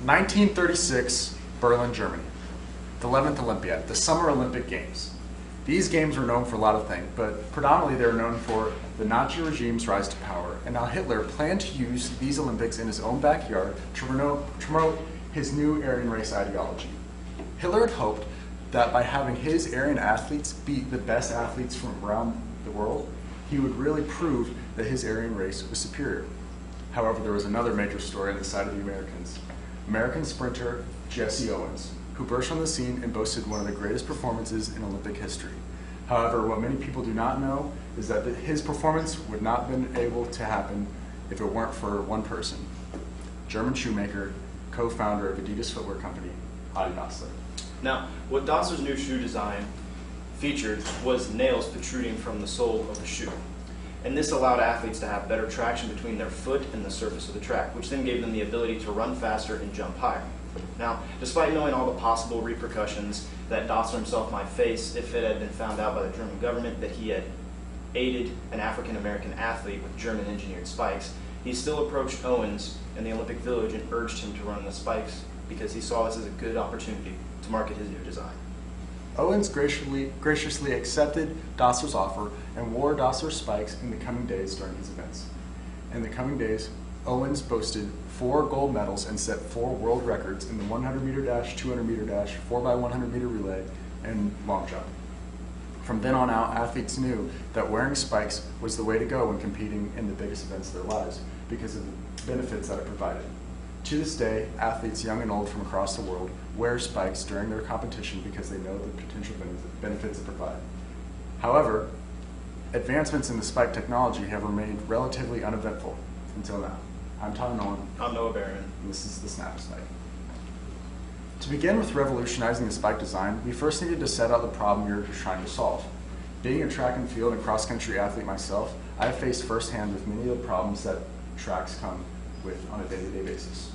1936, Berlin, Germany. The 11th Olympiad, the Summer Olympic Games. These games were known for a lot of things, but predominantly they were known for the Nazi regime's rise to power. And now Hitler planned to use these Olympics in his own backyard to promote his new Aryan race ideology. Hitler had hoped that by having his Aryan athletes beat the best athletes from around the world, he would really prove that his Aryan race was superior. However, there was another major story on the side of the Americans. American sprinter Jesse Owens, who burst on the scene and boasted one of the greatest performances in Olympic history. However, what many people do not know is that his performance would not have been able to happen if it weren't for one person, German shoemaker, co-founder of Adidas footwear company, Adi Dassler. Now, what Dassler's new shoe design featured was nails protruding from the sole of the shoe. And this allowed athletes to have better traction between their foot and the surface of the track, which then gave them the ability to run faster and jump higher. Now, despite knowing all the possible repercussions that Dassler himself might face if it had been found out by the German government that he had aided an African-American athlete with German-engineered spikes, he still approached Owens in the Olympic Village and urged him to run the spikes because he saw this as a good opportunity to market his new design. Owens graciously accepted Dassler's offer and wore Dassler's spikes in the coming days during his events. In the coming days, Owens boasted 4 gold medals and set 4 world records in the 100-meter dash, 200-meter dash, 4x100-meter relay, and long jump. From then on out, athletes knew that wearing spikes was the way to go when competing in the biggest events of their lives because of the benefits that it provided. To this day, athletes young and old from across the world wear spikes during their competition because they know the potential benefits it provides. However, advancements in the spike technology have remained relatively uneventful until now. I'm Tom Nolan. I'm Noah Berryman. And this is the Snap Spike. To begin with revolutionizing the spike design, we first needed to set out the problem we were trying to solve. Being a track and field and cross-country athlete myself, I have faced firsthand with many of the problems that tracks come with on a day-to-day basis.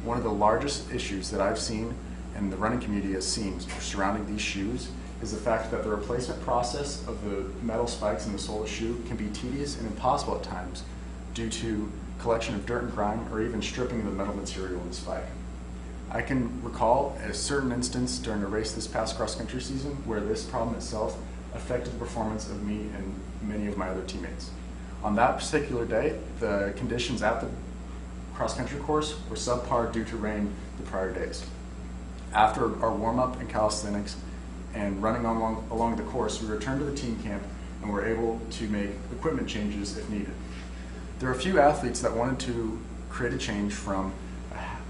One of the largest issues that I've seen and the running community has seen surrounding these shoes is the fact that the replacement process of the metal spikes in the sole of the shoe can be tedious and impossible at times due to collection of dirt and grime or even stripping of the metal material in the spike. I can recall a certain instance during a race this past cross-country season where this problem itself affected the performance of me and many of my other teammates. On that particular day, the conditions at the cross-country course were subpar due to rain the prior days. After our warm-up and calisthenics and running along the course, we returned to the team camp and were able to make equipment changes if needed. There are a few athletes that wanted to create a change from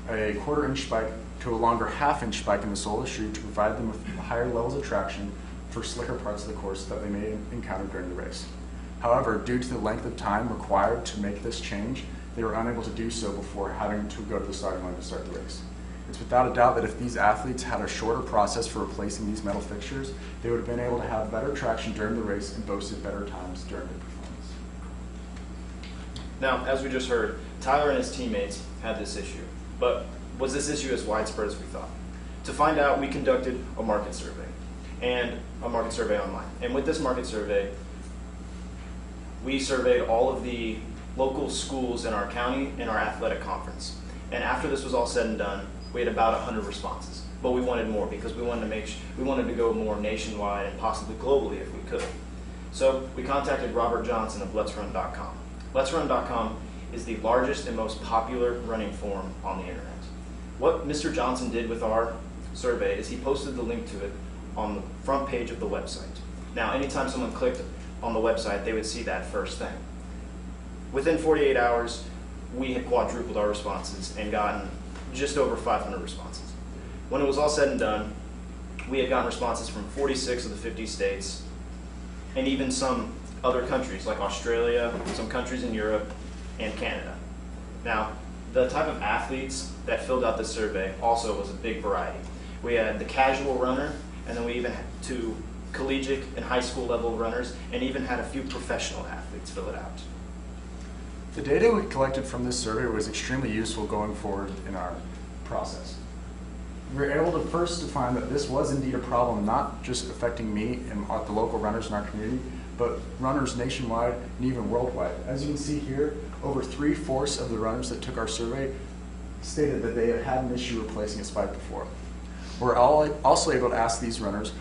a 1/4-inch spike to a longer 1/2-inch spike in the sole of the shoe to provide them with higher levels of traction for slicker parts of the course that they may encounter during the race. However, due to the length of time required to make this change, they were unable to do so before having to go to the starting line to start the race. It's without a doubt that if these athletes had a shorter process for replacing these metal fixtures, they would have been able to have better traction during the race and boasted better times during the performance. Now, as we just heard, Tyler and his teammates had this issue. But was this issue as widespread as we thought? To find out, we conducted a market survey online. And with this market survey, we surveyed all of the local schools in our county and our athletic conference. And after this was all said and done, we had about 100 responses. But we wanted more because we wanted to go more nationwide and possibly globally if we could. So we contacted Robert Johnson of Let'sRun.com. Let'sRun.com is the largest and most popular running forum on the internet. What Mr. Johnson did with our survey is he posted the link to it on the front page of the website. Now, anytime someone clicked on the website, they would see that first thing. Within 48 hours, we had quadrupled our responses and gotten just over 500 responses. When it was all said and done, we had gotten responses from 46 of the 50 states and even some other countries like Australia, some countries in Europe, and Canada. Now, the type of athletes that filled out this survey also was a big variety. We had the casual runner, and then we even had 2 collegiate and high school level runners, and even had a few professional athletes fill it out. The data we collected from this survey was extremely useful going forward in our process. We were able to first define that this was indeed a problem, not just affecting me and the local runners in our community, but runners nationwide and even worldwide. As you can see here, over 3/4 of the runners that took our survey stated that they had had an issue replacing a spike before. We're also able to ask these runners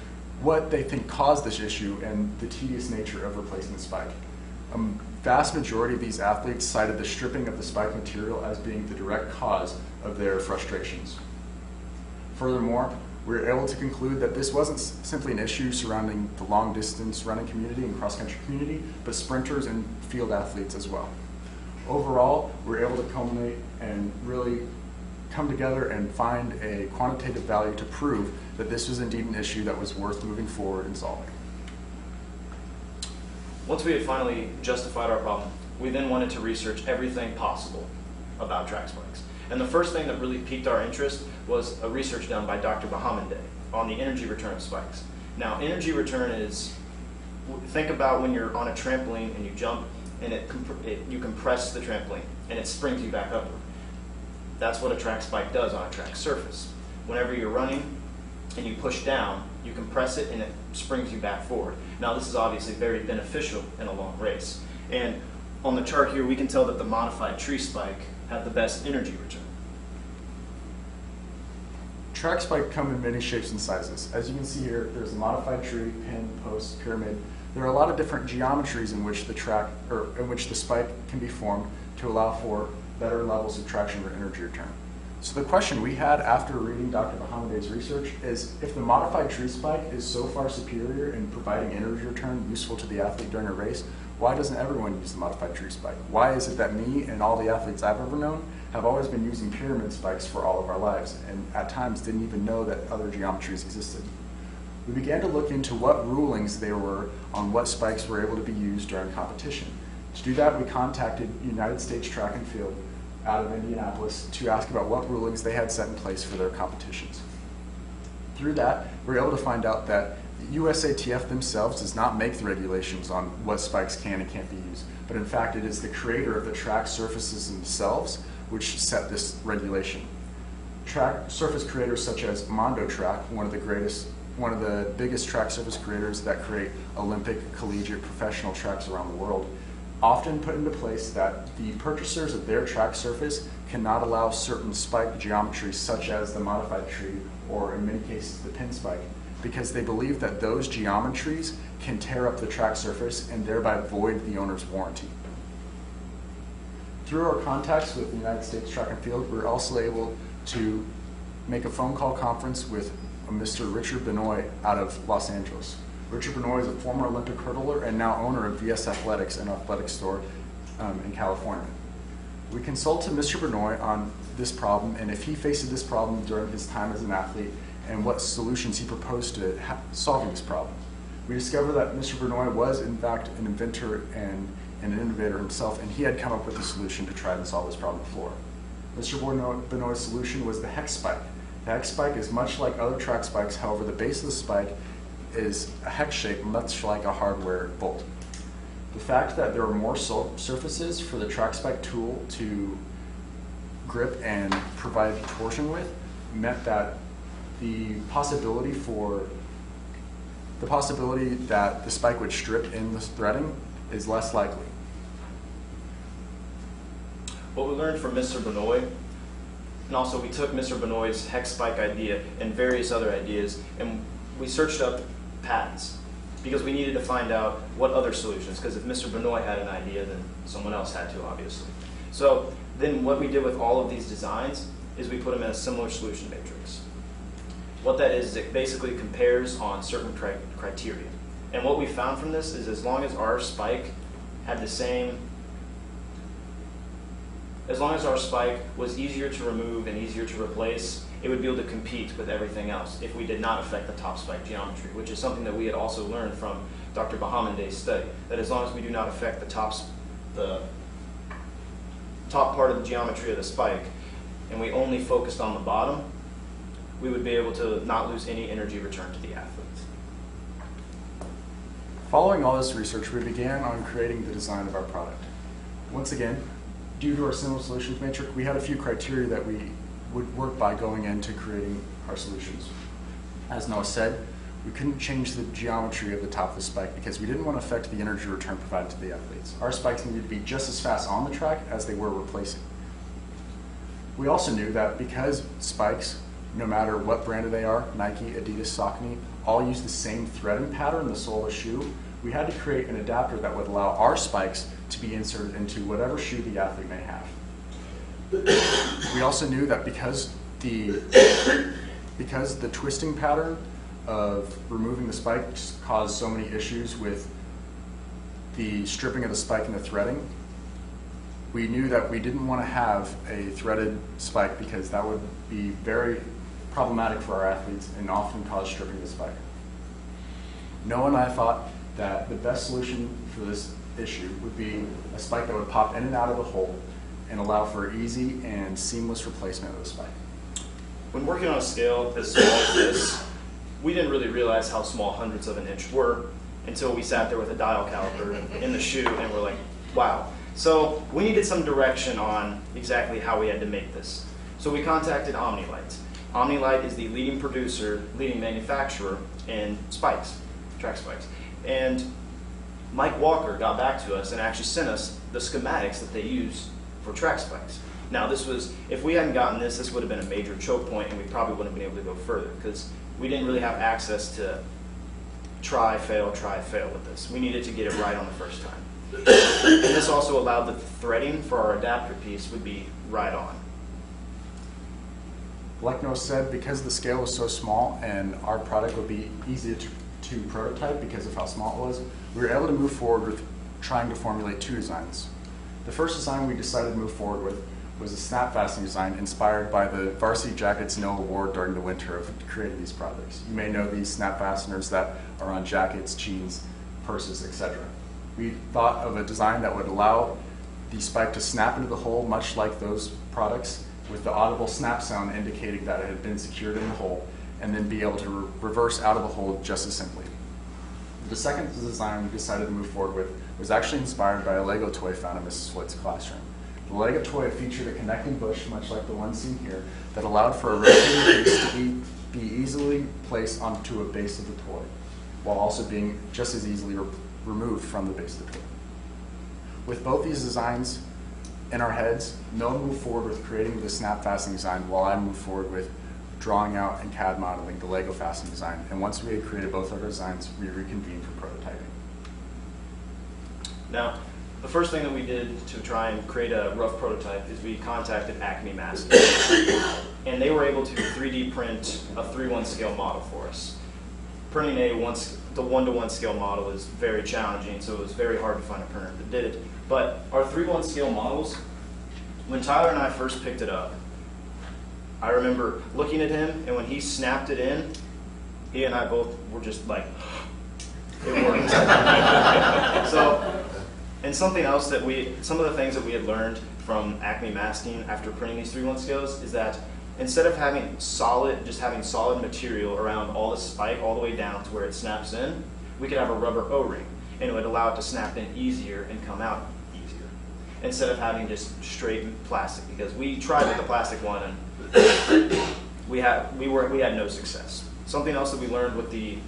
what they think caused this issue and the tedious nature of replacing the spike. A vast majority of these athletes cited the stripping of the spike material as being the direct cause of their frustrations. Furthermore, we were able to conclude that this wasn't simply an issue surrounding the long distance running community and cross-country community, but sprinters and field athletes as well. Overall, we were able to culminate and really come together and find a quantitative value to prove that this was indeed an issue that was worth moving forward and solving. Once we had finally justified our problem, we then wanted to research everything possible about track spikes. And the first thing that really piqued our interest was a research done by Dr. Berryman on the energy return of spikes. Now, energy return is, think about when you're on a trampoline and you jump and you compress the trampoline and it springs you back upward. That's what a track spike does on a track surface. Whenever you're running and you push down, you compress it and it springs you back forward. Now, this is obviously very beneficial in a long race. And on the chart here, we can tell that the modified tree spike had the best energy return. Track spike come in many shapes and sizes. As you can see here, there's a modified tree, pin, post, pyramid. There are a lot of different geometries in which the spike can be formed to allow for better levels of traction or energy return. So the question we had after reading Dr. Berryman's research is, if the modified tree spike is so far superior in providing energy return useful to the athlete during a race, why doesn't everyone use the modified tree spike? Why is it that me and all the athletes I've ever known have always been using pyramid spikes for all of our lives, and at times didn't even know that other geometries existed? We began to look into what rulings there were on what spikes were able to be used during competition. To do that, we contacted United States Track and Field out of Indianapolis to ask about what rulings they had set in place for their competitions. Through that, we were able to find out that the USATF themselves does not make the regulations on what spikes can and can't be used, but in fact it is the creator of the track surfaces themselves which set this regulation. Track surface creators such as Mondo Track, one of the biggest track surface creators that create Olympic, collegiate, professional tracks around the world, often put into place that the purchasers of their track surface cannot allow certain spike geometries such as the modified tree or in many cases the pin spike, because they believe that those geometries can tear up the track surface and thereby void the owner's warranty. Through our contacts with the United States Track and Field, we were also able to make a phone call conference with Mr. Richard Benoit out of Los Angeles. Richard Benoit is a former Olympic hurdler and now owner of VS Athletics, an athletic store in California. We consulted Mr. Benoit on this problem and if he faced this problem during his time as an athlete and what solutions he proposed to solving this problem. We discovered that Mr. Benoit was in fact an inventor and an innovator himself, and he had come up with a solution to try and solve this problem before. Mr. Benoit's solution was the hex spike. The hex spike is much like other track spikes, however the base of the spike is a hex shape, much like a hardware bolt. The fact that there are more surfaces for the track spike tool to grip and provide torsion with meant that the possibility that the spike would strip in the threading is less likely. What we learned from Mr. Benoit, and also we took Mr. Benoit's hex spike idea and various other ideas, and we searched up patents because we needed to find out what other solutions, because if Mr. Benoit had an idea, then someone else had to, obviously. So then what we did with all of these designs is we put them in a similar solution matrix. What that is it basically compares on certain criteria. And what we found from this is as long as our spike had the same, as long as our spike was easier to remove and easier to replace, it would be able to compete with everything else if we did not affect the top spike geometry, which is something that we had also learned from Dr. Berryman's study, that as long as we do not affect the top part of the geometry of the spike, and we only focused on the bottom, we would be able to not lose any energy return to the athletes. Following all this research, we began on creating the design of our product. Once again, due to our similar solutions matrix, we had a few criteria that we would work by going into creating our solutions. As Noah said, we couldn't change the geometry of the top of the spike because we didn't want to affect the energy return provided to the athletes. Our spikes needed to be just as fast on the track as they were replacing. We also knew that because spikes, no matter what brand they are, Nike, Adidas, Saucony, all use the same threading pattern in the sole of the shoe, we had to create an adapter that would allow our spikes to be inserted into whatever shoe the athlete may have. We also knew that because the twisting pattern of removing the spikes caused so many issues with the stripping of the spike and the threading, we knew that we didn't want to have a threaded spike because that would be very problematic for our athletes and often cause stripping of the spike. Nolan and I thought that the best solution for this issue would be a spike that would pop in and out of the hole and allow for easy and seamless replacement of the spike. When working on a scale as small as this, we didn't really realize how small hundredths of an inch were until we sat there with a dial caliper in the shoe and we're like, wow. So we needed some direction on exactly how we had to make this. So we contacted Omnilight. Omnilight is the leading producer, leading manufacturer in spikes, track spikes. And Mike Walker got back to us and actually sent us the schematics that they use for track spikes. Now this was, if we hadn't gotten this, this would have been a major choke point and we probably wouldn't have been able to go further because we didn't really have access to try, fail with this. We needed to get it right on the first time. And this also allowed the threading for our adapter piece would be right on. Like Noah said, because the scale was so small and our product would be easy to prototype because of how small it was, we were able to move forward with trying to formulate two designs. The first design we decided to move forward with was a snap fastening design inspired by the Varsity Jackets No Award during the winter of creating these products. You may know these snap fasteners that are on jackets, jeans, purses, etc. We thought of a design that would allow the spike to snap into the hole much like those products with the audible snap sound indicating that it had been secured in the hole and then be able to reverse out of the hole just as simply. The second design we decided to move forward with was actually inspired by a Lego toy found in Mrs. Floyd's classroom. The Lego toy featured a connecting bush, much like the one seen here, that allowed for a rotating piece to be easily placed onto a base of the toy, while also being just as easily removed from the base of the toy. With both these designs in our heads, Nolan moved forward with creating the snap fastening design, while I moved forward with drawing out and CAD modeling the Lego fastening design. And once we had created both our designs, we reconvened for prototyping. Now, the first thing that we did to try and create a rough prototype is we contacted Acme Masking. And they were able to 3D print a 3:1 scale model for us. Printing the 1:1 scale model is very challenging, so it was very hard to find a printer that did it. But our 3:1 scale models, when Tyler and I first picked it up, I remember looking at him, and when he snapped it in, he and I both were just like, it worked. And something else that some of the things that we had learned from Acme Masking after printing these 3:1 scales is that instead of having solid material around all the spike all the way down to where it snaps in, we could have a rubber O-ring, and it would allow it to snap in easier and come out easier, instead of having just straight plastic. Because we tried with the plastic one and we had no success. Something else that we learned with the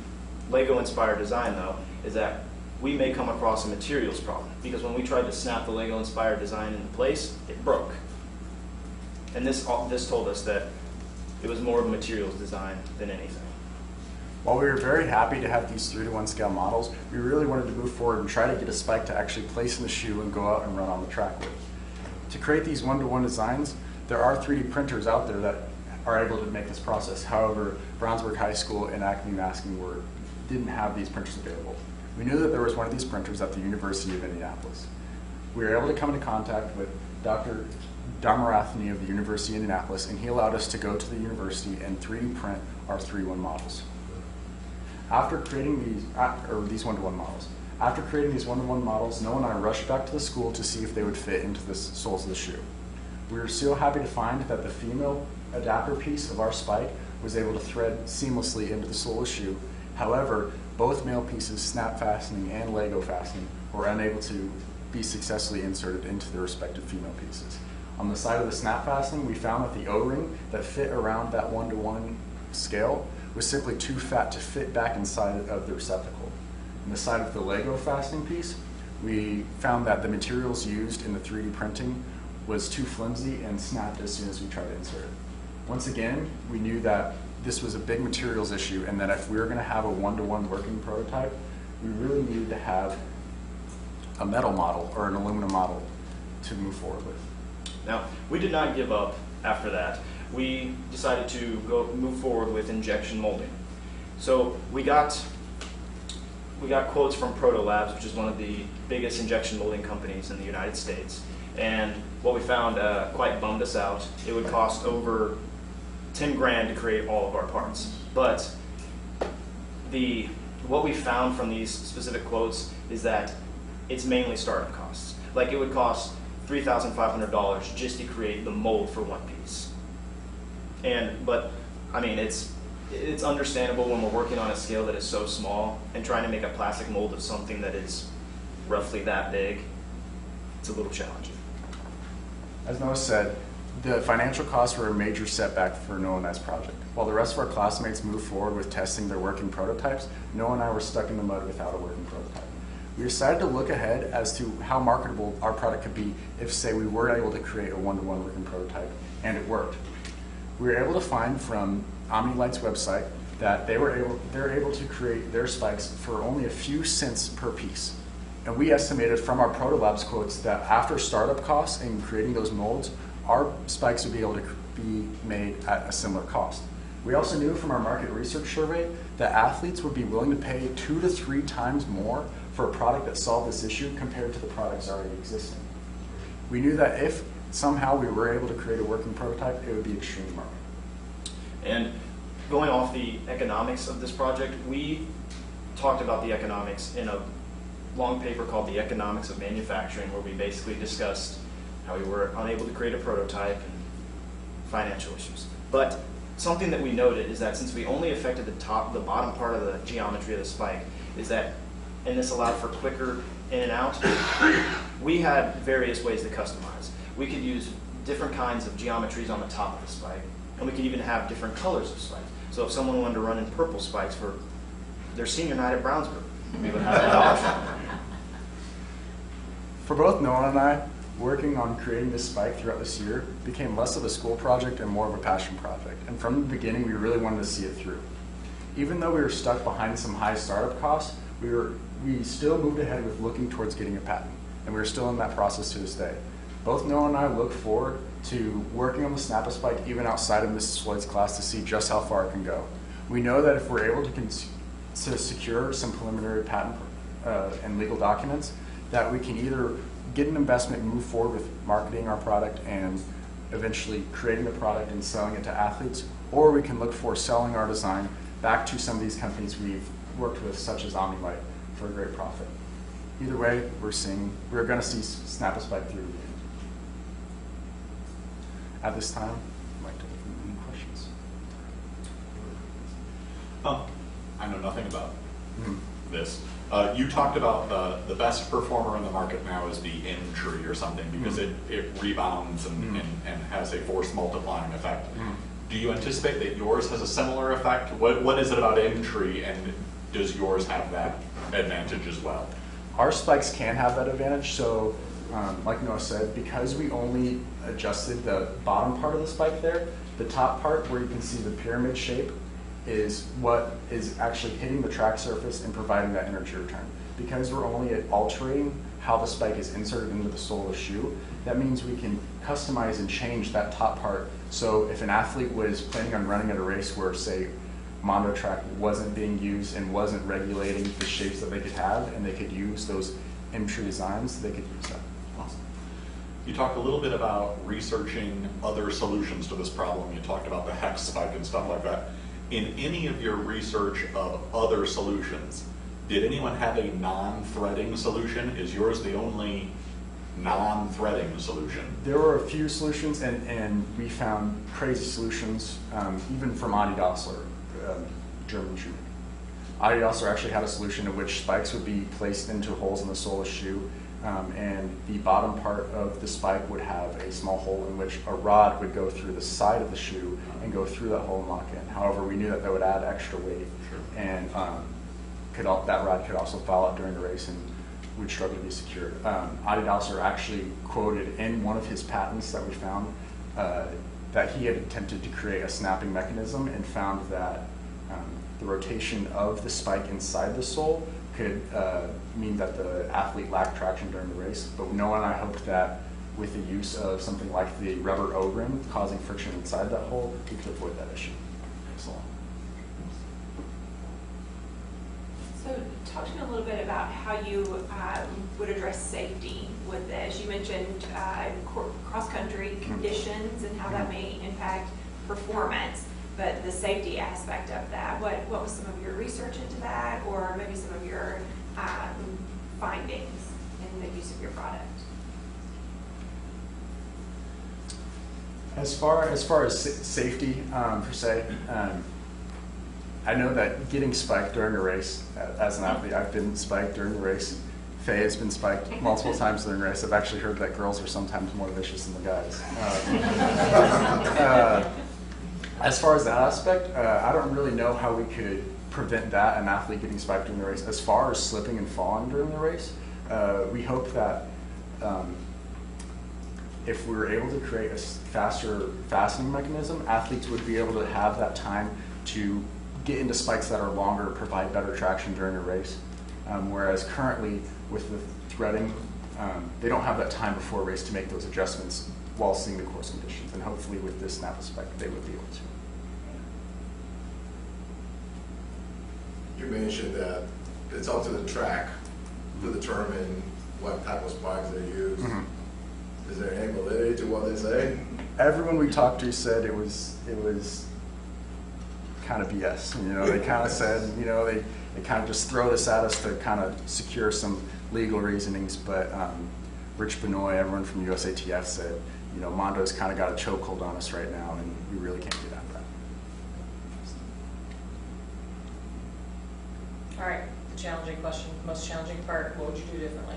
Lego-inspired design, though, is that we may come across a materials problem, because when we tried to snap the Lego-inspired design into place, it broke. And this told us that it was more of a materials design than anything. While we were very happy to have these 3:1 scale models, we really wanted to move forward and try to get a spike to actually place in the shoe and go out and run on the track with. To create these 1:1 designs, there are 3D printers out there that are able to make this process. However, Brownsburg High School and Acme Masking didn't have these printers available. We knew that there was one of these printers at the University of Indianapolis. We were able to come into contact with Dr. Damarathny of the University of Indianapolis, and he allowed us to go to the university and 3D print our 3:1 models. After creating these 1:1 models, after creating these 1:1 models, Noah and I rushed back to the school to see if they would fit into the soles of the shoe. We were so happy to find that the female adapter piece of our spike was able to thread seamlessly into the sole of the shoe. However, both male pieces, snap fastening and Lego fastening, were unable to be successfully inserted into their respective female pieces. On the side of the snap fastening, we found that the O-ring that fit around that 1:1 scale was simply too fat to fit back inside of the receptacle. On the side of the Lego fastening piece, we found that the materials used in the 3D printing was too flimsy and snapped as soon as we tried to insert it. Once again, we knew that this was a big materials issue and that if we were going to have a one-to-one working prototype, we really needed to have a metal model or an aluminum model to move forward with. Now, we did not give up after that. We decided to move forward with injection molding. So we got quotes from Proto Labs, which is one of the biggest injection molding companies in the United States. And what we found quite bummed us out. It would cost over 10 grand to create all of our parts. But what we found from these specific quotes is that it's mainly startup costs. Like it would cost $3,500 just to create the mold for one piece. But I mean, it's understandable when we're working on a scale that is so small and trying to make a plastic mold of something that is roughly that big. It's a little challenging. As Noah said, the financial costs were a major setback for Noah and I's project. While the rest of our classmates moved forward with testing their working prototypes, Noah and I were stuck in the mud without a working prototype. We decided to look ahead as to how marketable our product could be if, say, we were able to create a one-to-one working prototype, and it worked. We were able to find from OmniLight's website that they're able to create their spikes for only a few cents per piece. And we estimated from our Proto Labs quotes that after startup costs and creating those molds, our spikes would be able to be made at a similar cost. We also knew from our market research survey that athletes would be willing to pay 2 to 3 times more for a product that solved this issue compared to the products already existing. We knew that if somehow we were able to create a working prototype, it would be extremely marketable. And going off the economics of this project, we talked about the economics in a long paper called The Economics of Manufacturing, where we basically discussed how we were unable to create a prototype and financial issues. But something that we noted is that since we only affected the bottom part of the geometry of the spike, is that, and this allowed for quicker in and out, we had various ways to customize. We could use different kinds of geometries on the top of the spike, and we could even have different colors of spikes. So if someone wanted to run in purple spikes for their senior night at Brownsburg, we would have that option. For both Noah and I, working on creating this spike throughout this year became less of a school project and more of a passion project. And from the beginning, we really wanted to see it through. Even though we were stuck behind some high startup costs, we still moved ahead with looking towards getting a patent. And we're still in that process to this day. Both Noah and I look forward to working on the Snap-A-Spike even outside of Mrs. Floyd's class to see just how far it can go. We know that if we're able to secure some preliminary patent and legal documents, that we can either get an investment and move forward with marketing our product and eventually creating the product and selling it to athletes, or we can look for selling our design back to some of these companies we've worked with, such as OmniLight, for a great profit. Either way, we're going to see Snap-A-Spike through. At this time, I'd like to open any questions. I know nothing about this. You talked about the best performer in the market now is the in tree or something because it rebounds and has a force multiplying effect. Do you anticipate that yours has a similar effect? What is it about in tree, and does yours have that advantage as well? Our spikes can have that advantage. So like Noah said, because we only adjusted the bottom part of the spike there, the top part where you can see the pyramid shape is what is actually hitting the track surface and providing that energy return. Because we're only altering how the spike is inserted into the sole of the shoe, that means we can customize and change that top part. So if an athlete was planning on running at a race where, say, Mondo track wasn't being used and wasn't regulating the shapes that they could have, and they could use those M-tree designs, they could use that. Awesome. You talked a little bit about researching other solutions to this problem. You talked about the hex spike and stuff like that. In any of your research of other solutions, did anyone have a non-threading solution? Is yours the only non-threading solution? There were a few solutions, and we found crazy solutions, even from Adi Dassler, German shoemaker. Adi Dassler actually had a solution in which spikes would be placed into holes in the sole of the shoe, and the bottom part of the spike would have a small hole in which a rod would go through the side of the shoe and go through that hole and lock in. However, we knew that would add extra weight, and that rod could also fall out during the race and would struggle to be secured. Adidas are actually quoted in one of his patents that we found that he had attempted to create a snapping mechanism and found that the rotation of the spike inside the sole could mean that the athlete lacked traction during the race. But Nolan and I hoped that with the use of something like the rubber O-rim causing friction inside that hole, we could avoid that issue. Excellent. So talk to me a little bit about how you would address safety with this. You mentioned cross-country conditions and how that may impact performance, but the safety aspect of that, what was some of your research into that, or maybe some of your findings in the use of your product? As far as safety per se, I know that getting spiked during a race, as an athlete, I've been spiked during the race. Faye has been spiked multiple times during the race. I've actually heard that girls are sometimes more vicious than the guys. As far as that aspect, I don't really know how we could prevent that, an athlete getting spiked during the race. As far as slipping and falling during the race, we hope that if we were able to create a faster fastening mechanism, athletes would be able to have that time to get into spikes that are longer, provide better traction during a race. Whereas currently with the threading, they don't have that time before a race to make those adjustments while seeing the course conditions. And hopefully with this snap spike, they would be able to. You mentioned that it's up to the track to determine what type of spikes they use. Mm-hmm. Is there any validity to what they say? Everyone we talked to said it was kind of BS. You know, they kind of said, you know, they kind of just throw this at us to kind of secure some legal reasonings. But Rich Benoit, everyone from USATF said, you know, Mondo's kind of got a chokehold on us right now, and we really can't get out of that. All right, the challenging question, most challenging part, what would you do differently?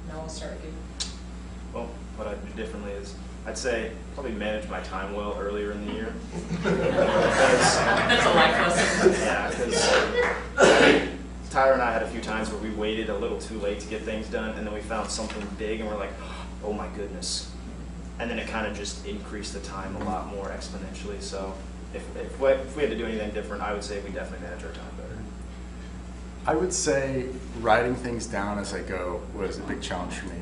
Now we'll start with you. Well, what I'd do differently is, I'd say probably manage my time well earlier in the year. That's a life lesson. Yeah, because Tyler and I had a few times where we waited a little too late to get things done, and then we found something big, and we're like, oh my goodness. And then it kind of just increased the time a lot more exponentially. So if we had to do anything different, I would say we definitely manage our time better. I would say writing things down as I go was a big challenge for me.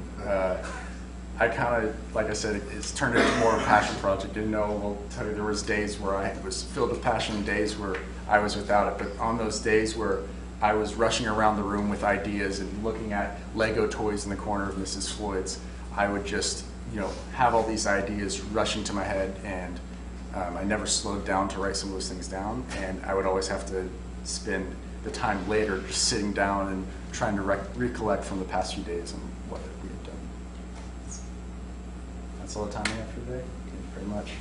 I kind of, like I said, it's turned into more of a passion project. Didn't know, I'll tell you, there was days where I was filled with passion and days where I was without it. But on those days where I was rushing around the room with ideas and looking at Lego toys in the corner of Mrs. Floyd's, I would just, you know, have all these ideas rushing to my head, and I never slowed down to write some of those things down. And I would always have to spend the time later just sitting down and trying to recollect from the past few days and what we had done. That's all the time we have for today, pretty much.